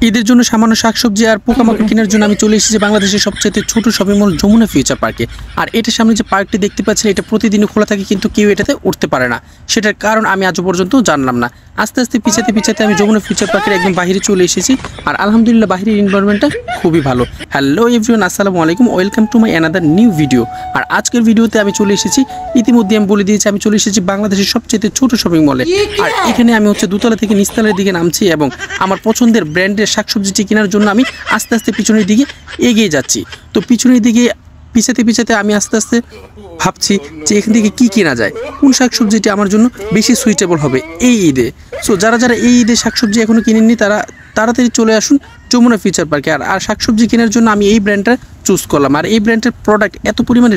ঈদের জন্য সামান্য শাকসবজি আর পোকামাকড় কেনার জন্য আমি চলে এসেছি বাংলাদেশের সবচেয়ে ছোট শপিং মল যমুনা ফিউচার পার্কে। আর এটার সামনে যে পার্কটি দেখতে পাচ্ছেন এটা প্রতিদিনই খোলা থাকে, কিন্তু কেউ এটাতে উঠতে পারে না। সেটার কারণ আমি আজও পর্যন্ত জানলাম না। আস্তে আস্তে পিছাতে আমি যমুনা ফিউচার পার্কের একদম বাইরে চলে এসেছি। আর আলহামদুলিল্লাহ বাইরের এনভায়রনমেন্টটা খুবই ভালো। হ্যালো এভরিওয়ান, আসসালামু আলাইকুম, welcome to my another new video. আর আজকের ভিডিওতে আমি চলে এসেছি, ইতিমধ্যে আমি বলে দিয়েছি, আমি চলে এসেছি বাংলাদেশের সবচেয়ে ছোট শপিং মলে। আর এখানে আমি দোতলা থেকে নিচতলার দিকে নামছি এবং আমার পছন্দের ব্র্যান্ডের শাকসবজিটি কেনার জন্য আমি আস্তে আস্তে পিছনের দিকে এগিয়ে যাচ্ছি। তো পিছনের দিকে পিছাতে আমি আস্তে আস্তে ভাবছি যে এখান থেকে কি কেনা যায়, কোন শাকসবজিটি আমার জন্য বেশি সুইটেবল হবে এই ঈদে। সো যারা এই ঈদে শাকসবজি এখনও কিনেননি তারা তাড়াতাড়ি চলে আসুন যমুনা ফিউচার পার্কে। আর শাকসবজি কেনার জন্য আমি এই ব্র্যান্ডটা চুজ করলাম। আর এই ব্র্যান্ডের প্রোডাক্ট এত পরিমাণে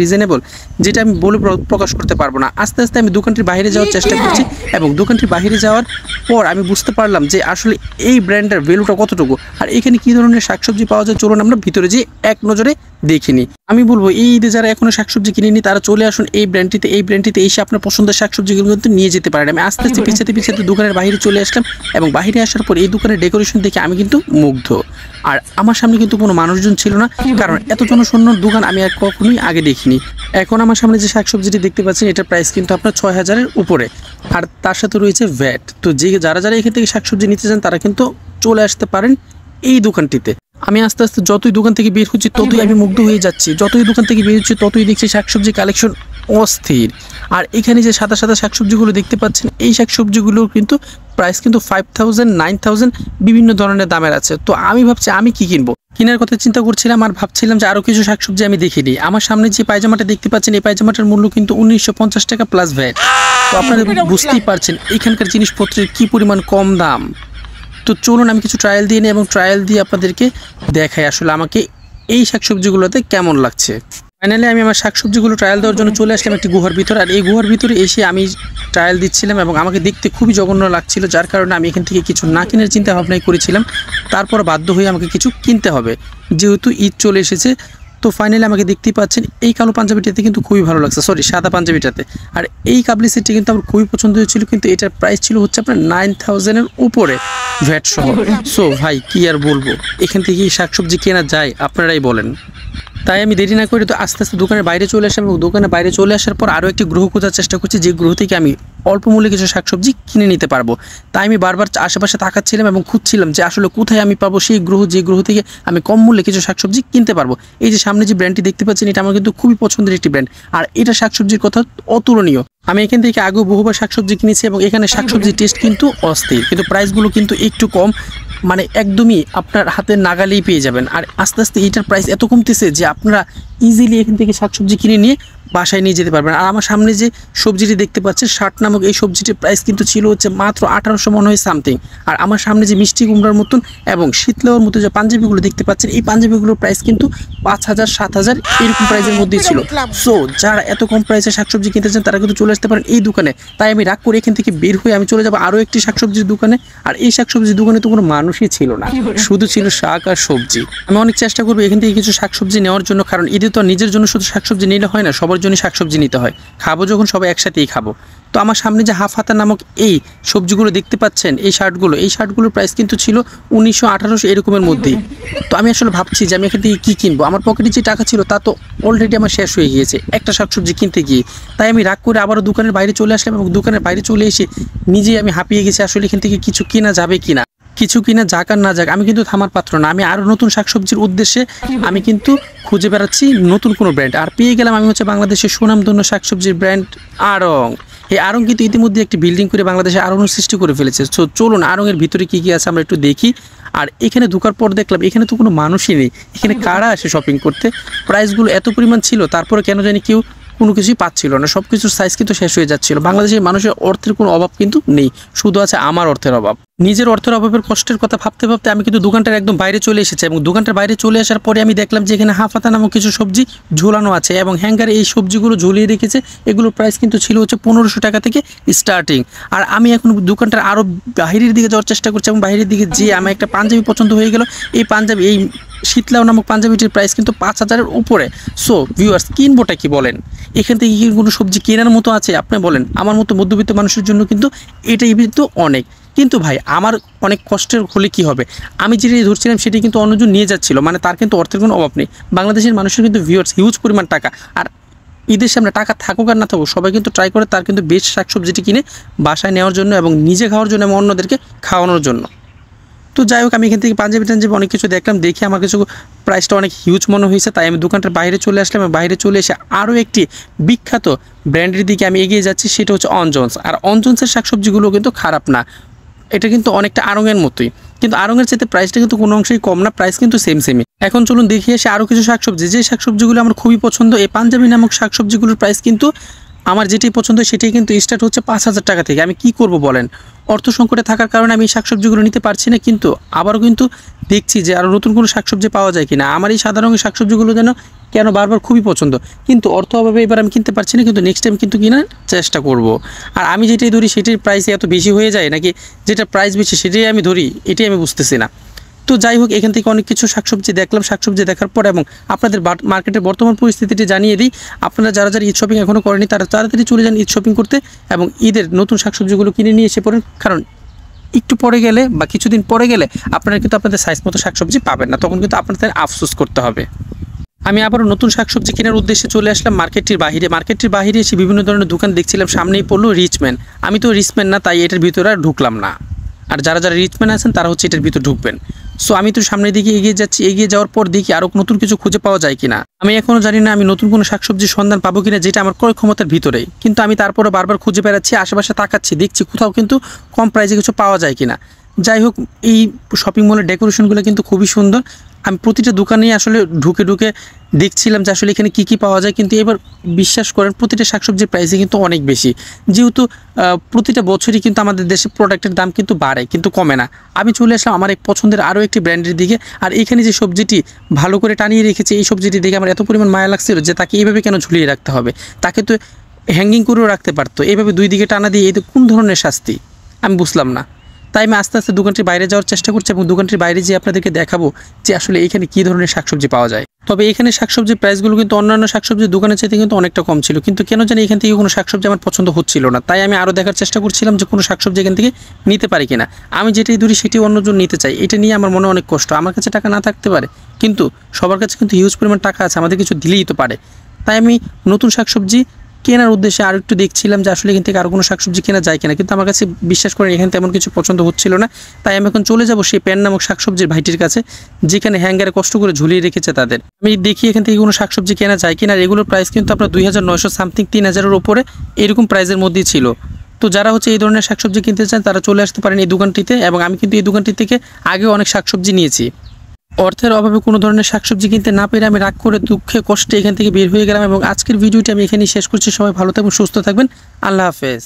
রিজনেবল যেটা আমি বলে প্রকাশ করতে পারবো না। আস্তে আস্তে আমি দোকানটির বাইরে যাওয়ার চেষ্টা করছি এবং দোকানটির বাইরে যাওয়ার পর আমি বুঝতে পারলাম যে আসলে এই ব্র্যান্ডের ভ্যালুটা কতটুকু আর এখানে কী ধরনের শাকসবজি পাওয়া যায়। চলুন আমরা ভিতরে যেয়ে এক নজরে দেখিনি। আমি বলবো এই ঈদে যারা এখনও শাকসবজি কিনেনি তারা চলে আসুন এই ব্র্যান্ডটিতে এসে আপনার পছন্দের শাকসবজিগুলো কিন্তু নিয়ে যেতে পারেন। আমি আস্তে আস্তে পিছাতে দোকানের বাইরে চলে আসলাম এবং বাইরে আসার পর এই দোকানের ডেকোরেশন দেখে আমি কিন্তু মুগ্ধ। আর আমার সামনে কিন্তু কোনো মানুষজন ছিল না, কারণ এত জনশূন্য দোকান আমি আর কখনোই আগে দেখিনি। এখন আমার সামনে যে শাকসবজিটি দেখতে পাচ্ছেন এটার প্রাইস কিন্তু আপনার ৬,০০০-এর উপরে, আর তার সাথে রয়েছে ভ্যাট। তো যারা এখান থেকে শাকসবজি নিতে চান তারা কিন্তু চলে আসতে পারেন এই দোকানটিতে। আমি আস্তে আস্তে যতই দোকান থেকে বের হচ্ছি ততই আমি মুগ্ধ হয়ে যাচ্ছি। যতই দোকান থেকে বের হচ্ছি ততই দেখছি শাকসবজি কালেকশন অস্থির। আর এখানে যে সাদা শাকসবজিগুলো দেখতে পাচ্ছেন এই শাকসবজিগুলোর কিন্তু প্রাইস কিন্তু 5,000, 9,000 বিভিন্ন ধরনের দামের আছে। তো আমি ভাবছি আমি কি কিনবো, কেনার কথা চিন্তা করছিলাম আর ভাবছিলাম যে আরও কিছু শাকসবজি আমি দেখিনি। আমার সামনে যে পায়জামাটা দেখতে পাচ্ছেন এই পায়জামাটার মূল্য কিন্তু ১৯৫০ টাকা প্লাস ভ্যাট। তো আপনারা বুঝতেই পারছেন এখানকার জিনিসপত্রের কি পরিমাণ কম দাম। তো চলুন আমি কিছু ট্রায়াল দিয়ে নিই এবং ট্রায়াল দিয়ে আপনাদেরকে দেখাই আসলে আমাকে এই শাকসবজিগুলোতে কেমন লাগছে। ফাইনালি আমি আমার শাকসবজিগুলো ট্রায়াল দেওয়ার জন্য চলে আসলাম একটি গুহার ভিতরে। আর এই গুহার ভিতরে এসে আমি ট্রায়াল দিচ্ছিলাম এবং আমাকে দেখতে খুবই জঘন্য লাগছিল, যার কারণে আমি এখান থেকে কিছু না কেনার চিন্তা ভাবনাই করেছিলাম। তারপর বাধ্য হয়ে আমাকে কিছু কিনতে হবে যেহেতু ঈদ চলে এসেছে। তো ফাইনালি আমাকে দেখতেই পাচ্ছেন এই কালো পাঞ্জাবিটাতে কিন্তু খুবই ভালো লাগছে, সাদা পাঞ্জাবিটাতে। আর এই কাবলি সেটটি কিন্তু আমার খুবই পছন্দ হয়েছিল, কিন্তু এটার প্রাইস ছিল আপনার 9,000-এর উপরে ভ্যাট সহ। সো ভাই কি আর বলবো, এখান থেকে শাকসবজি কেনা যায় আপনারাই বলেন। তাই আমি দেরি না করে তো আস্তে আস্তে দোকানের বাইরে চলে আসলাম এবং দোকানের বাইরে চলে আসার পর আরও একটি গ্রহ খোঁজার চেষ্টা করছি যে গ্রহ থেকে আমি অল্প মূল্যে কিছু শাকসবজি কিনে নিতে পারবো। তাই আমি বারবার আশেপাশে তাকাচ্ছিলাম এবং খুঁজছিলাম যে আসলে কোথায় আমি পাবো সেই গ্রহ, যে গ্রহ থেকে আমি কম মূল্যে কিছু শাকসবজি কিনতে পারবো। এই যে সামনে যে ব্র্যান্ডটি দেখতে পাচ্ছেন এটা আমার কিন্তু খুবই পছন্দের একটি ব্র্যান্ড, আর এটা শাকসবজির কথা অতুলনীয়। আমি এখান থেকে আগেও বহুবার শাকসবজি কিনেছি এবং এখানে শাকসবজির টেস্ট কিন্তু অস্থির, কিন্তু প্রাইসগুলো কিন্তু একটু কম, মানে একদমই আপনার হাতের নাগালেই পেয়ে যাবেন। আর আস্তে আস্তে এইটার প্রাইস এত কমতেছে যে আপনারা ইজিলি এখান থেকে শাকসবজি কিনে নিয়ে বাসায় নিয়ে যেতে পারবেন। আর আমার সামনে যে সবজিটি দেখতে পাচ্ছেন শার্ট নামক এই সবজিটির প্রাইস কিন্তু ছিল মাত্র 1800 মনে হয় সামথিং। আর আমার সামনে যে মিষ্টি কুমড়ার মতন এবং শীতলাওয়ার মতো যে পাঞ্জাবিগুলো দেখতে পাচ্ছেন এই পাঞ্জাবিগুলোর প্রাইস কিন্তু 5,000, 7,000 এরকম প্রাইসের মধ্যেই ছিল। সো যারা এত কম প্রাইসে শাকসবজি কিনতে চান তারা কিন্তু চলে আসতে পারেন এই দোকানে। তাই আমি রাগ করে এখান থেকে বের হয়ে আমি চলে যাবো আরও একটি শাকসবজির দোকানে। আর এই শাকসবজির দোকানে তো কোনো মানুষই ছিল না, শুধু ছিল শাক আর সবজি। আমি অনেক চেষ্টা করবো এখান থেকে কিছু শাকসবজি নেওয়ার জন্য, কারণ ঈদে তো নিজের জন্য শুধু শাকসবজি নিলে হয় না, সবার জন্য শাকসবজি নিতে হয়। খাবো যখন সবাই একসাথেই খাবো। তো আমার সামনে যে হাফ হাতা নামক এই সবজিগুলো দেখতে পাচ্ছেন এই শার্টগুলোর প্রাইস কিন্তু ছিল 1900, 1800 এরকমের মধ্যেই। তো আমি আসলে ভাবছি যে আমি এখান থেকে কী কিনবো, আমার পকেটে যে টাকা ছিল তা তো অলরেডি আমার শেষ হয়ে গিয়েছে একটা শাকসবজি কিনতে গিয়ে। তাই আমি রাগ করে আবারও দোকানের বাইরে চলে আসলাম এবং দোকানের বাইরে চলে এসে নিজেই আমি হাঁপিয়ে গেছি আসলে এখান থেকে কিছু কেনা যাবে কিনা, কিছু কিনা যাক আর না যাক আমি কিন্তু থামার পাত্র না। আমি আরও নতুন শাকসবজির উদ্দেশ্যে আমি কিন্তু খুঁজে বেড়াচ্ছি নতুন কোনো ব্র্যান্ড। আর পেয়ে গেলাম আমি বাংলাদেশের সুনামধন্য শাকসবজির ব্র্যান্ড আড়ং। এই আড়ং কিন্তু ইতিমধ্যে একটি বিল্ডিং করে বাংলাদেশে আড়ং সৃষ্টি করে ফেলেছে। সো চলুন আড়ংয়ের ভিতরে কী কী আছে আমরা একটু দেখি। আর এখানে ঢোকার পর দেখলাম এখানে তো কোনো মানুষই নেই, এখানে কারা আসে শপিং করতে। প্রাইসগুলো এত পরিমাণ ছিল তারপরে কেন জানি কেউ কোনো কিছুই পাচ্ছিল না, সব কিছুর সাইজ কিন্তু শেষ হয়ে যাচ্ছিল। বাংলাদেশের মানুষের অর্থের কোনো অভাব কিন্তু নেই, শুধু আছে আমার অর্থের অভাব। নিজের অর্থের অভাবের কষ্টের কথা ভাবতে ভাবতে আমি কিন্তু দোকানটার একদম বাইরে চলে এসেছি এবং দোকানটার বাইরে চলে আসার পরে আমি দেখলাম যে এখানে হাফাতা নামক কিছু সবজি ঝোলানো আছে এবং হ্যাঙ্গারে এই সবজিগুলো ঝুলিয়ে রেখেছে। এগুলোর প্রাইস কিন্তু ছিল 1500 টাকা থেকে স্টার্টিং। আর আমি এখন দোকানটার আরও বাইরের দিকে যাওয়ার চেষ্টা করছি এবং বাইরের দিকে যেয়ে আমার একটা পাঞ্জাবি পছন্দ হয়ে গেল। এই শীতলাও নামক পাঞ্জাবিটির প্রাইস কিন্তু 5,000-এর উপরে। সো ভিউয়ার্স কিনবোটা কি বলেন, এখান থেকে কি কোনো সবজি কেনার মতো আছে আপনি বলেন? আমার মতো মধ্যবিত্ত মানুষের জন্য কিন্তু এটাই কিন্তু অনেক। কিন্তু ভাই আমার অনেক কষ্টের হলে কি হবে, আমি যেটি ধরছিলাম সেটি কিন্তু অন্যজন নিয়ে যাচ্ছিল, মানে তার কিন্তু অর্থের কোনো অভাব নেই। বাংলাদেশের মানুষের কিন্তু ভিউয়ার্স হিউজ পরিমাণ টাকা, আর ঈদের সামনে টাকা থাকুক আর না থাকুক সবাই কিন্তু ট্রাই করে তার কিন্তু বেশ শাকসবজিটি কিনে বাসায় নেওয়ার জন্য এবং নিজে খাওয়ার জন্য এবং অন্যদেরকে খাওয়ানোর জন্য। তো যাই হোক, আমি এখান থেকে পাঞ্জাবি অনেক কিছু দেখলাম, দেখে আমার কিছু প্রাইসটা অনেক হিউজ মনে হয়েছে, তাই আমি দোকানটার বাইরে চলে আসলাম এবং বাইরে চলে এসে আরও একটি বিখ্যাত ব্র্যান্ডের দিকে আমি এগিয়ে যাচ্ছি, সেটা হচ্ছে অনজন্স। আর অনজন্সের শাকসবজিগুলো কিন্তু খারাপ না, এটা কিন্তু অনেকটা আড়ংয়ের মতোই, কিন্তু আড়ংয়ের চাইতে প্রাইসটা কিন্তু কোনো অংশেই কম না, প্রাইস কিন্তু সেমই। এখন চলুন দেখে এসে আরও কিছু শাকসবজি, যে শাকসবজিগুলো আমার খুবই পছন্দ। এই পাঞ্জাবি নামক শাকসবজিগুলোর প্রাইস কিন্তু আমার যেটি পছন্দ সেটাই কিন্তু স্টার্ট হচ্ছে 5,000 টাকা থেকে। আমি কি করব বলেন, অর্থ সংকটে থাকার কারণে আমি এই শাকসবজিগুলো নিতে পারছি না, কিন্তু আবারও কিন্তু দেখছি যে আরও নতুন কোনো শাকসবজি পাওয়া যায় কিনা। আমার এই সাদা রঙের শাকসবজিগুলো যেন কেন বারবার খুবই পছন্দ, কিন্তু অর্থ অভাবে এবার আমি কিনতে পারছি না, কিন্তু নেক্সট টাইম কিন্তু কেনার চেষ্টা করব। আর আমি যেটাই ধরি সেটির প্রাইস এত বেশি হয়ে যায় নাকি যেটা প্রাইস বেশি সেটাই আমি ধরি, এটাই আমি বুঝতেছি না। তো যাই হোক, এখান থেকে অনেক কিছু শাকসবজি দেখলাম, শাকসবজি দেখার পর এবং আপনাদের মার্কেটের বর্তমান পরিস্থিতিটি জানিয়ে দিই। আপনারা যারা যারা ঈদ শপিং এখনও করেনি তারা তাড়াতাড়ি চলে যান ঈদ শপিং করতে এবং ঈদের নতুন শাকসবজিগুলো কিনে নিয়ে এসে পড়েন, কারণ একটু পরে গেলে বা কিছুদিন পরে গেলে আপনারা কিন্তু আপনাদের সাইজ মতো শাকসবজি পাবেন না, তখন কিন্তু আপনাদের আফসোস করতে হবে। আমি আবারও নতুন শাকসবজি কেনার উদ্দেশ্যে চলে আসলাম মার্কেটটির বাইরে এসে বিভিন্ন ধরনের দোকান দেখছিলাম, সামনেই পড়লো রিচম্যান। আমি তো রিচম্যান না, তাই এটার ভিতরে আর ঢুকলাম না, আর যারা যারা রিচম্যান আছেন তারা হচ্ছে এটার ভিতরে ঢুকবেন। সো আমি তো সামনের দিকে এগিয়ে যাচ্ছি, এগিয়ে যাওয়ার পর দেখি আরও নতুন কিছু খুঁজে পাওয়া যায় কিনা। আমি এখনও জানি না আমি নতুন কোনো শাকসবজির সন্ধান পাবো কিনা যেটা আমার ক্রয় ক্ষমতার ভিতরেই, কিন্তু আমি তারপরে বারবার খুঁজে বেড়াচ্ছি, আশেপাশে তাকাচ্ছি, দেখছি কোথাও কিন্তু কম প্রাইসে কিছু পাওয়া যায় কিনা। যাই হোক, এই শপিং মলের ডেকোরেশনগুলো কিন্তু খুবই সুন্দর। আমি প্রতিটা দোকানেই আসলে ঢুকে ঢুকে দেখছিলাম যে আসলে এখানে কী কী পাওয়া যায়, কিন্তু এবার বিশ্বাস করেন প্রতিটা শাকসবজির প্রাইসে কিন্তু অনেক বেশি, যেহেতু প্রতিটা বছরই কিন্তু আমাদের দেশে প্রোডাক্টের দাম কিন্তু বাড়ে কিন্তু কমে না। আমি চলে আসলাম আমার এক পছন্দের আরও একটি ব্র্যান্ডের দিকে, আর এখানে যে সবজিটি ভালো করে টানিয়ে রেখেছে এই সবজিটি দেখে আমার এত পরিমাণ মায়া লাগছিল যে তাকে এইভাবে কেন ঝুলিয়ে রাখতে হবে, তাকে তো হ্যাঙ্গিং করেও রাখতে পারতো, এইভাবে দুই দিকে টানা দিয়ে এই তো কোন ধরনের শাস্তি আমি বুঝলাম না। তাই আমি আস্তে আস্তে দোকানটির বাইরে যাওয়ার চেষ্টা করছি এবং দোকানটির বাইরে যেয়ে আপনাদেরকে দেখাবো যে আসলে এখানে কী ধরনের শাকসবজি পাওয়া যায়। তবে এখানে শাকসবজির প্রাইসগুলো কিন্তু অন্যান্য শাকসবজির দোকানের চাইতে কিন্তু অনেকটা কম ছিল, কিন্তু কেন জানি এখান থেকে কোনো শাকসবজি আমার পছন্দ হচ্ছিল না, তাই আমি আরও দেখার চেষ্টা করছিলাম যে কোনো শাকসবজি এখান থেকে নিতে পারি কিনা। আমি যেটাই ধরি সেটি অন্যজন নিতে চাই, এটা নিয়ে আমার মনে অনেক কষ্ট। আমার কাছে টাকা না থাকতে পারে, কিন্তু সবার কাছে কিন্তু হিউজ পরিমাণ টাকা আছে, আমাদের কিছু দিলেই তো পারে। তাই আমি নতুন শাকসবজি কেনার উদ্দেশ্যে আর একটু দেখছিলাম যে আসলে এখান থেকে আরও কোনো শাকসবজি কেনা যায় কিনা, কিন্তু আমার কাছে বিশ্বাস করেন এখানে তেমন কিছু পছন্দ হচ্ছিল না। তাই আমি এখন চলে যাব সেই প্যান নামক শাকসবজির ভাইটির কাছে, যেখানে হ্যাঙ্গারে কষ্ট করে ঝুলিয়ে রেখেছে তাদের। আমি দেখি এখান থেকে কোনো শাকসবজি কেনা যায় কিনা। আর এগুলোর প্রাইস কিন্তু আপনার 2,900 সামথিং 3,000-এর ওপরে এরকম প্রাইসের মধ্যেই ছিল। তো যারা হচ্ছে এই ধরনের শাকসবজি কিনতে চান তারা চলে আসতে পারেন এই দোকানটিতে, এবং আমি কিন্তু এই দোকানটি থেকে আগেও অনেক শাকসবজি নিয়েছি। অর্থের অভাবে কোনো ধরনের শাকসবজি কিনতে না পেরে আমি রাগ করে দুঃখে কষ্টে এখান থেকে বের হয়ে গেলাম, এবং আজকের ভিডিওটি আমি এখানেই শেষ করছি। সবাই ভালো থাকবেন, সুস্থ থাকবেন, আল্লাহ হাফেজ।